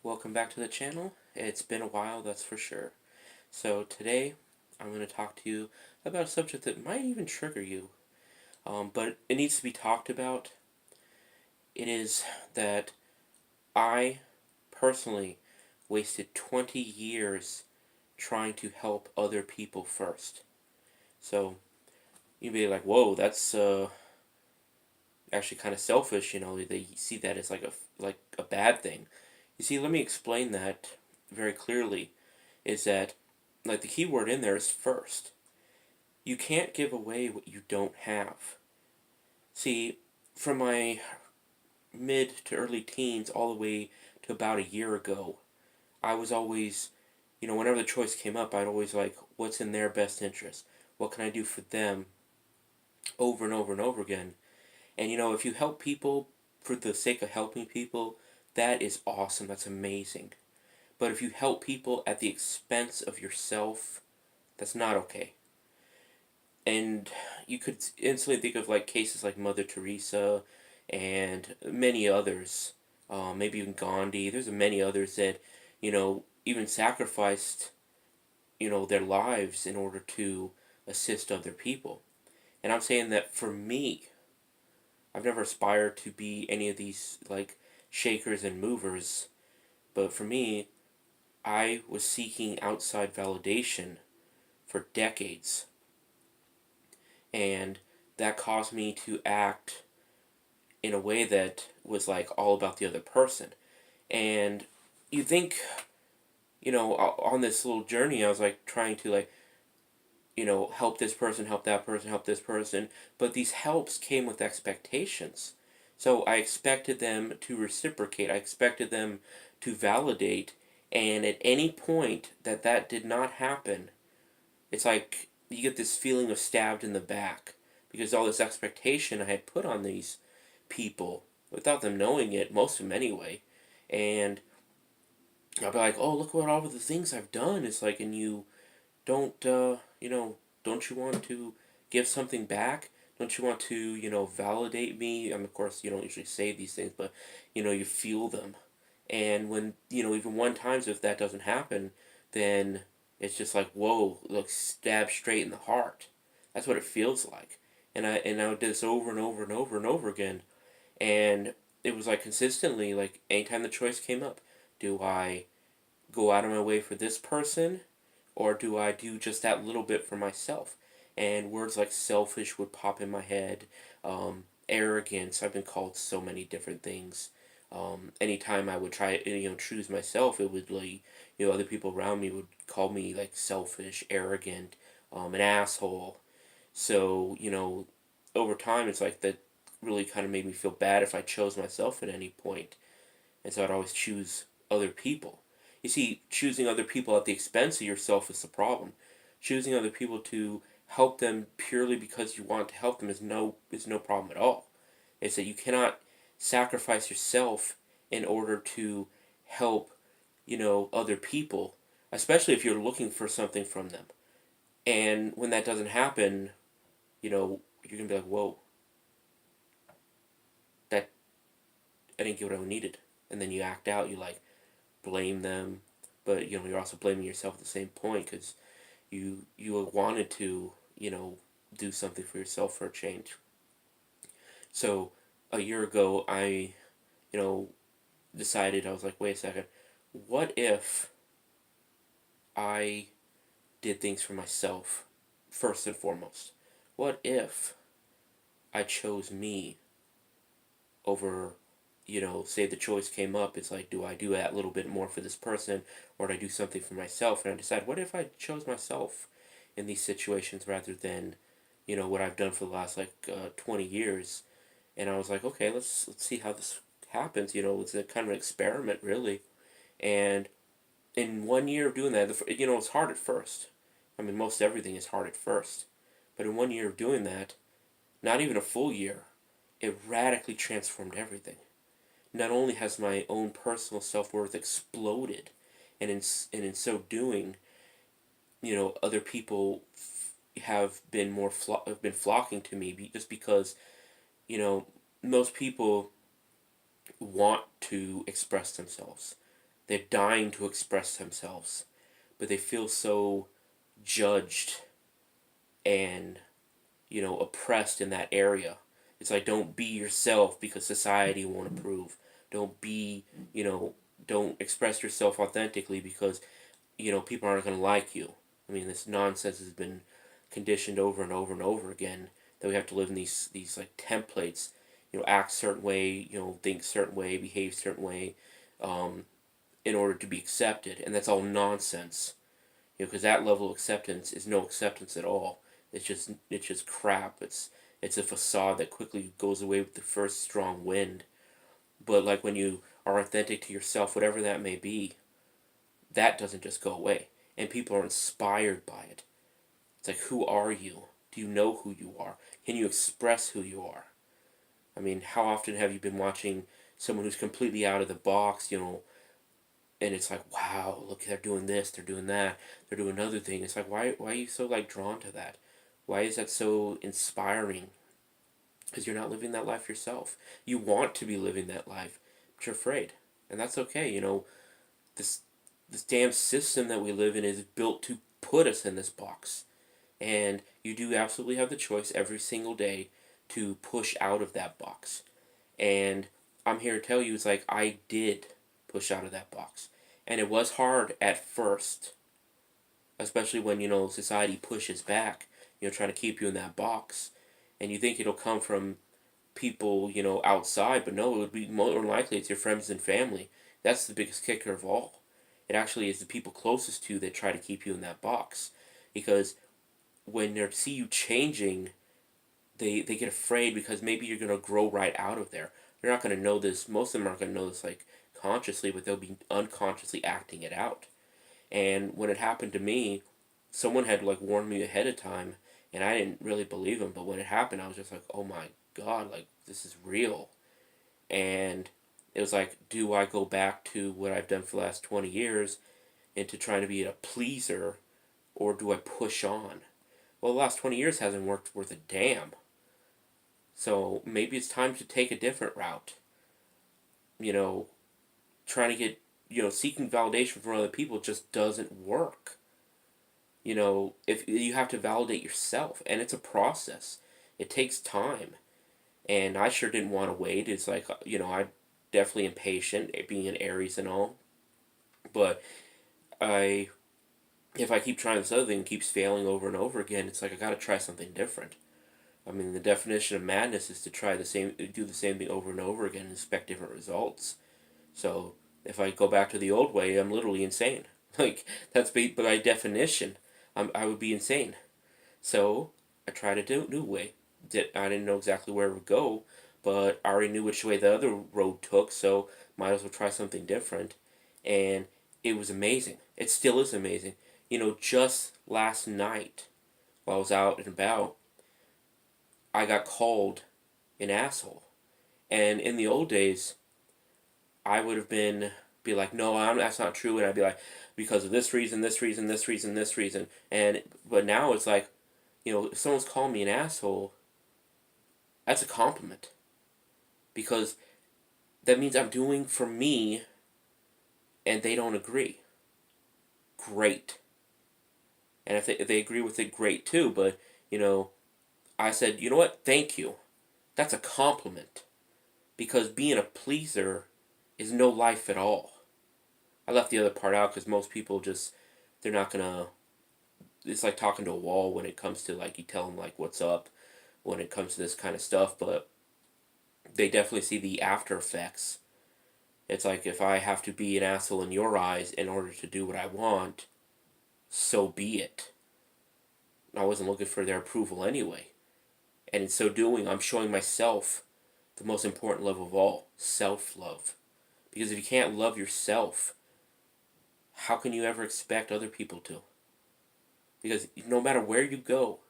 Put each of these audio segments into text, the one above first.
welcome back to the channel. It's been a while, that's for sure. So today, I'm going to talk to you about a subject that might even trigger you, but it needs to be talked about. It is that I personally wasted 20 years trying to help other people first. So you'd be like, whoa, that's actually kind of selfish, they see that as like a bad thing. You see, let me explain that very clearly. Is that, like, the key word in there is first. You can't give away what you don't have. See, from my mid to early teens all the way to about a year ago, I was always, whenever the choice came up, I'd always like, what's in their best interest? What can I do for them over and over and over again? And if you help people for the sake of helping people, that is awesome. That's amazing. But if you help people at the expense of yourself, that's not okay. And you could instantly think of like cases like Mother Teresa and many others, maybe even Gandhi. There's many others that, even sacrificed, their lives in order to assist other people. And I'm saying that for me, I've never aspired to be any of these like shakers and movers, but for me, I was seeking outside validation for decades, and that caused me to act in a way that was like all about the other person. And you think, on this little journey, I was like trying to like, help this person, help that person, help this person, but these helps came with expectations. So I expected them to reciprocate, I expected them to validate, and at any point that that did not happen, it's like you get this feeling of stabbed in the back because all this expectation I had put on these people without them knowing it, most of them anyway. And I'll be like, oh, look what all of the things I've done. It's like, and you don't, don't you want to give something back? Don't you want to, validate me? And of course, you don't usually say these things, but, you feel them. And when, even one times if that doesn't happen, then it's just like, whoa, look, stab straight in the heart. That's what it feels like. And I did this over and over and over and over again. And it was like consistently, like anytime the choice came up, do I go out of my way for this person, or do I do just that little bit for myself? And words like selfish would pop in my head. Arrogance, I've been called so many different things. Anytime I would try, choose myself, it would like, other people around me would call me like selfish, arrogant, an asshole. So, over time, it's like that really kind of made me feel bad if I chose myself at any point. And so I'd always choose other people. You see, choosing other people at the expense of yourself is the problem. Choosing other people to help them purely because you want to help them is no problem at all. It's that you cannot sacrifice yourself in order to help, other people, especially if you're looking for something from them. And when that doesn't happen, you're gonna be like, whoa, that I didn't get what I needed. And then you act out, you like blame them, but you're also blaming yourself at the same point because you wanted to do something for yourself for a change. So a year ago, I you know decided, I was like, wait a second, what if I did things for myself first and foremost? What if I chose me over, say the choice came up, it's like, do I do that little bit more for this person, or do I do something for myself? And I decide, what if I chose myself in these situations rather than, what I've done for the last like 20 years? And I was like, okay, let's see how this happens. It's a kind of an experiment, really. And in 1 year of doing that, it's hard at first. I mean, most everything is hard at first. But in 1 year of doing that, not even a full year, it radically transformed everything. Not only has my own personal self-worth exploded, and in so doing, other people have been flocking to me just because, you know, most people want to express themselves. They're dying to express themselves, but they feel so judged and, oppressed in that area. It's like, don't be yourself because society won't approve. Don't be, you know, don't express yourself authentically because, people aren't going to like you. I mean, this nonsense has been conditioned over and over and over again, that we have to live in these like templates, act certain way, think certain way, behave certain way, um, in order to be accepted, and that's all nonsense. Because that level of acceptance is no acceptance at all. It's just crap. It's a facade that quickly goes away with the first strong wind. But like when you are authentic to yourself, whatever that may be, that doesn't just go away, and people are inspired by it. It's like, who are you? Do you know who you are? Can you express who you are? I mean, how often have you been watching someone who's completely out of the box, and it's like, wow, look, they're doing this, they're doing that, they're doing another thing. It's like, why are you so like drawn to that? Why is that so inspiring? Because you're not living that life yourself. You want to be living that life, but you're afraid, and that's okay. This this damn system that we live in is built to put us in this box, and you do absolutely have the choice every single day to push out of that box. And I'm here to tell you, it's like I did push out of that box. And it was hard at first, especially when, society pushes back, trying to keep you in that box. And you think it'll come from people, outside, but no, it would be more than likely it's your friends and family. That's the biggest kicker of all. It actually is the people closest to you that try to keep you in that box. Because when they see you changing, they get afraid because maybe you're going to grow right out of there. They're not going to know this. Most of them aren't going to know this like consciously, but they'll be unconsciously acting it out. And when it happened to me, someone had like warned me ahead of time, and I didn't really believe them. But when it happened, I was just like, oh my God, like this is real. And it was like, do I go back to what I've done for the last 20 years into trying to be a pleaser, or do I push on? Well, the last 20 years hasn't worked worth a damn. So maybe it's time to take a different route. You know, trying to get, seeking validation from other people just doesn't work. If you have to validate yourself, and it's a process, it takes time. And I sure didn't want to wait. It's like, I'm definitely impatient, being an Aries and all. But I, if I keep trying this other thing, keeps failing over and over again, it's like I got to try something different. I mean, the definition of madness is to do the same thing over and over again and expect different results. So if I go back to the old way, I'm literally insane. Like that's by definition, I would be insane. So I tried a new way. I didn't know exactly where it would go, but I already knew which way the other road took. So might as well try something different, and it was amazing. It still is amazing. Just last night while I was out and about, I got called an asshole. And in the old days, I would have be like, no, that's not true, and I'd be like, because of this reason, this reason, this reason, this reason, but now it's like, if someone's calling me an asshole, that's a compliment, because that means I'm doing for me, and they don't agree. Great, and if they agree with it, great too. But I said, you know what? Thank you. That's a compliment, because being a pleaser is no life at all. I left the other part out because most people just, they're not gonna, it's like talking to a wall when it comes to like, you tell them like what's up when it comes to this kind of stuff, but they definitely see the after effects. It's like, if I have to be an asshole in your eyes in order to do what I want, so be it. I wasn't looking for their approval anyway. And in so doing, I'm showing myself the most important love of all, self-love. Because if you can't love yourself, how can you ever expect other people to? Because no matter where you go,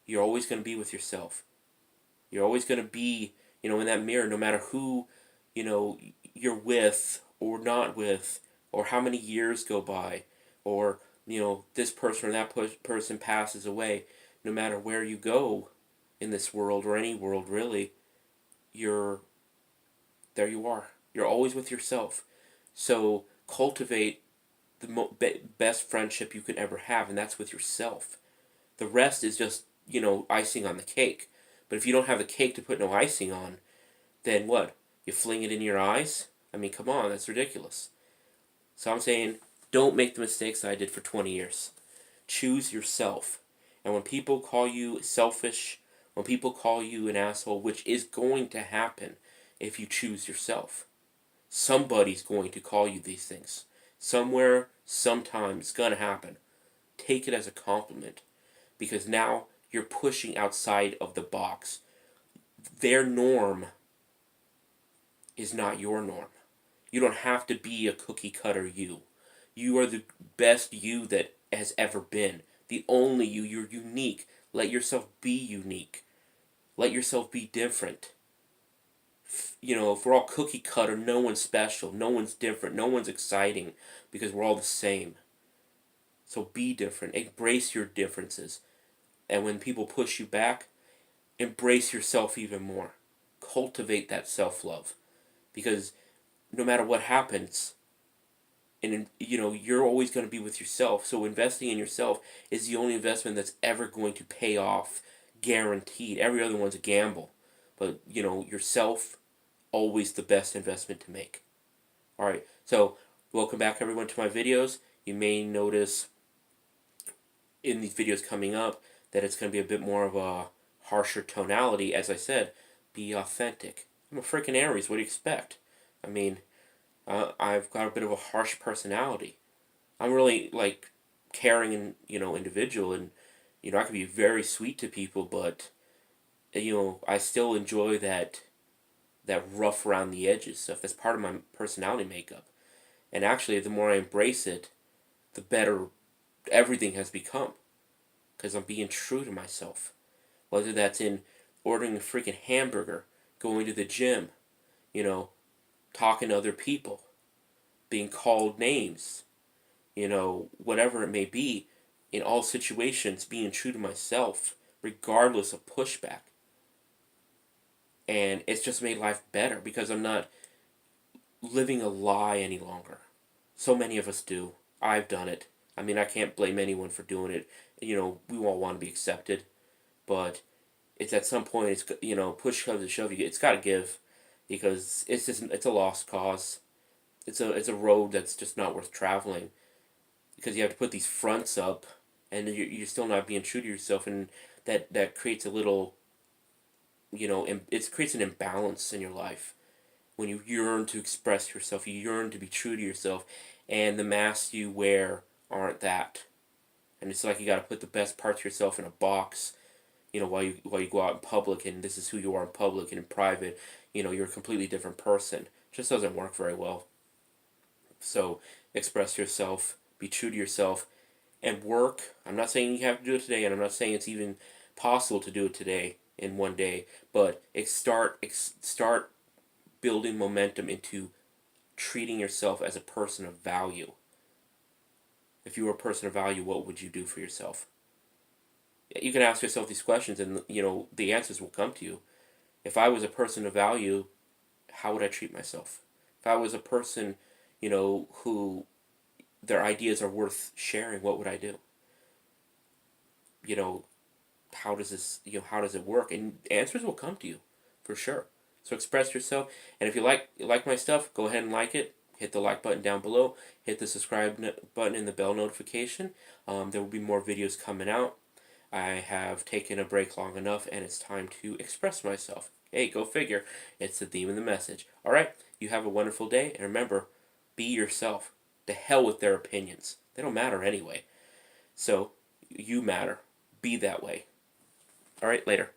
you're always going to be with yourself. You're always going to be, in that mirror, no matter who, you're with or not with, or how many years go by, or, this person or that person passes away. No matter where you go in this world, or any world really, you're, there you are. You're always with yourself. So cultivate the best friendship you can ever have, and that's with yourself. The rest is just, icing on the cake. But if you don't have the cake to put no icing on, then what? You fling it in your eyes? I mean, come on, that's ridiculous. So I'm saying, don't make the mistakes that I did for 20 years. Choose yourself. And when people call you selfish, when people call you an asshole, which is going to happen if you choose yourself, somebody's going to call you these things. Somewhere, sometime, it's going to happen. Take it as a compliment, because now you're pushing outside of the box. Their norm is not your norm. You don't have to be a cookie cutter you. You are the best you that has ever been. The only you. You're unique. Let yourself be unique. Let yourself be different. If we're all cookie cutter, no one's special, no one's different, no one's exciting, because we're all the same. So be different. Embrace your differences. And when people push you back, embrace yourself even more. Cultivate that self-love. Because no matter what happens, and you're always going to be with yourself. So investing in yourself is the only investment that's ever going to pay off, guaranteed. Every other one's a gamble. But, yourself, always the best investment to make. Alright, so welcome back everyone to my videos. You may notice in these videos coming up that it's going to be a bit more of a harsher tonality. As I said, be authentic. I'm a freaking Aries, what do you expect? I mean, I've got a bit of a harsh personality. I'm really, like, caring and, individual, and, I can be very sweet to people, but, I still enjoy that rough around the edges stuff. That's part of my personality makeup. And actually, the more I embrace it, the better everything has become. Because I'm being true to myself. Whether that's in ordering a freaking hamburger, going to the gym, talking to other people, being called names, whatever it may be, in all situations, being true to myself, regardless of pushback. And it's just made life better because I'm not living a lie any longer. So many of us do. I've done it. I mean, I can't blame anyone for doing it. We all want to be accepted, but it's at some point, it's push comes to shove, it's got to give, because it's a lost cause. It's a road that's just not worth traveling, because you have to put these fronts up, and you're still not being true to yourself, and that creates a little, it creates an imbalance in your life. When you yearn to express yourself, you yearn to be true to yourself, and the masks you wear aren't that. And it's like you got to put the best parts of yourself in a box, while you go out in public, and this is who you are in public, and in private, you're a completely different person. It just doesn't work very well. So express yourself, be true to yourself, and work. I'm not saying you have to do it today, and I'm not saying it's even possible to do it today in one day, but start building momentum into treating yourself as a person of value. If you were a person of value, what would you do for yourself? You can ask yourself these questions, and the answers will come to you. If I was a person of value, how would I treat myself? If I was a person, who their ideas are worth sharing, what would I do? How does how does it work? And answers will come to you, for sure. So express yourself, and if you like my stuff, go ahead and like it. Hit the like button down below. Hit the subscribe button and the bell notification. There will be more videos coming out. I have taken a break long enough, and it's time to express myself. Hey, go figure. It's the theme of the message. All right, you have a wonderful day, and remember, be yourself. To hell with their opinions. They don't matter anyway. So, you matter. Be that way. All right, later.